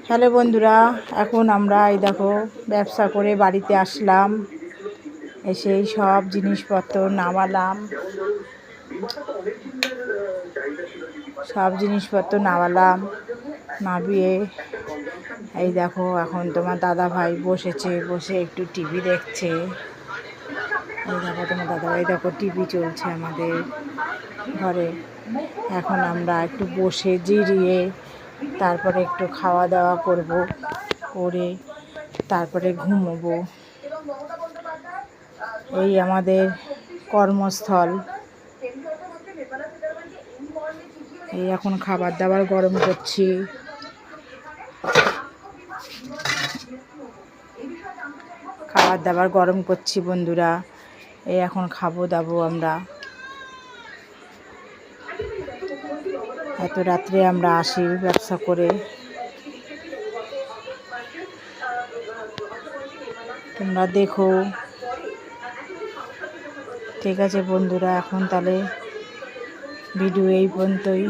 Hello বন্ধুরা, এখন আমরা এই দেখো ব্যবসা করে বাড়িতে আসলাম। এসে সব জিনিসপত্র নামালাম, নামিয়ে এই দেখো এখন তোমার দাদা ভাই বসেছে, বসে একটু টিভি দেখছে। এই দেখো তোমার দাদা ভাই, দেখো টিভি চলছে আমাদের ঘরে। এখন আমরা একটু বসে জিরিয়ে তারপরে একটু খাওয়া দাওয়া করব, করে তারপরে ঘুমোবো। এই আমাদের কর্মস্থল। এই এখন খাবার দাবার গরম করছি। বন্ধুরা, এই এখন খাবো দাবো আমরা। এত রাত্রে আমরা আসি ব্যবসা করে। তোমরা দেখো। ঠিক আছে বন্ধুরা, এখন তাহলে ভিডিও এই পর্যন্তই।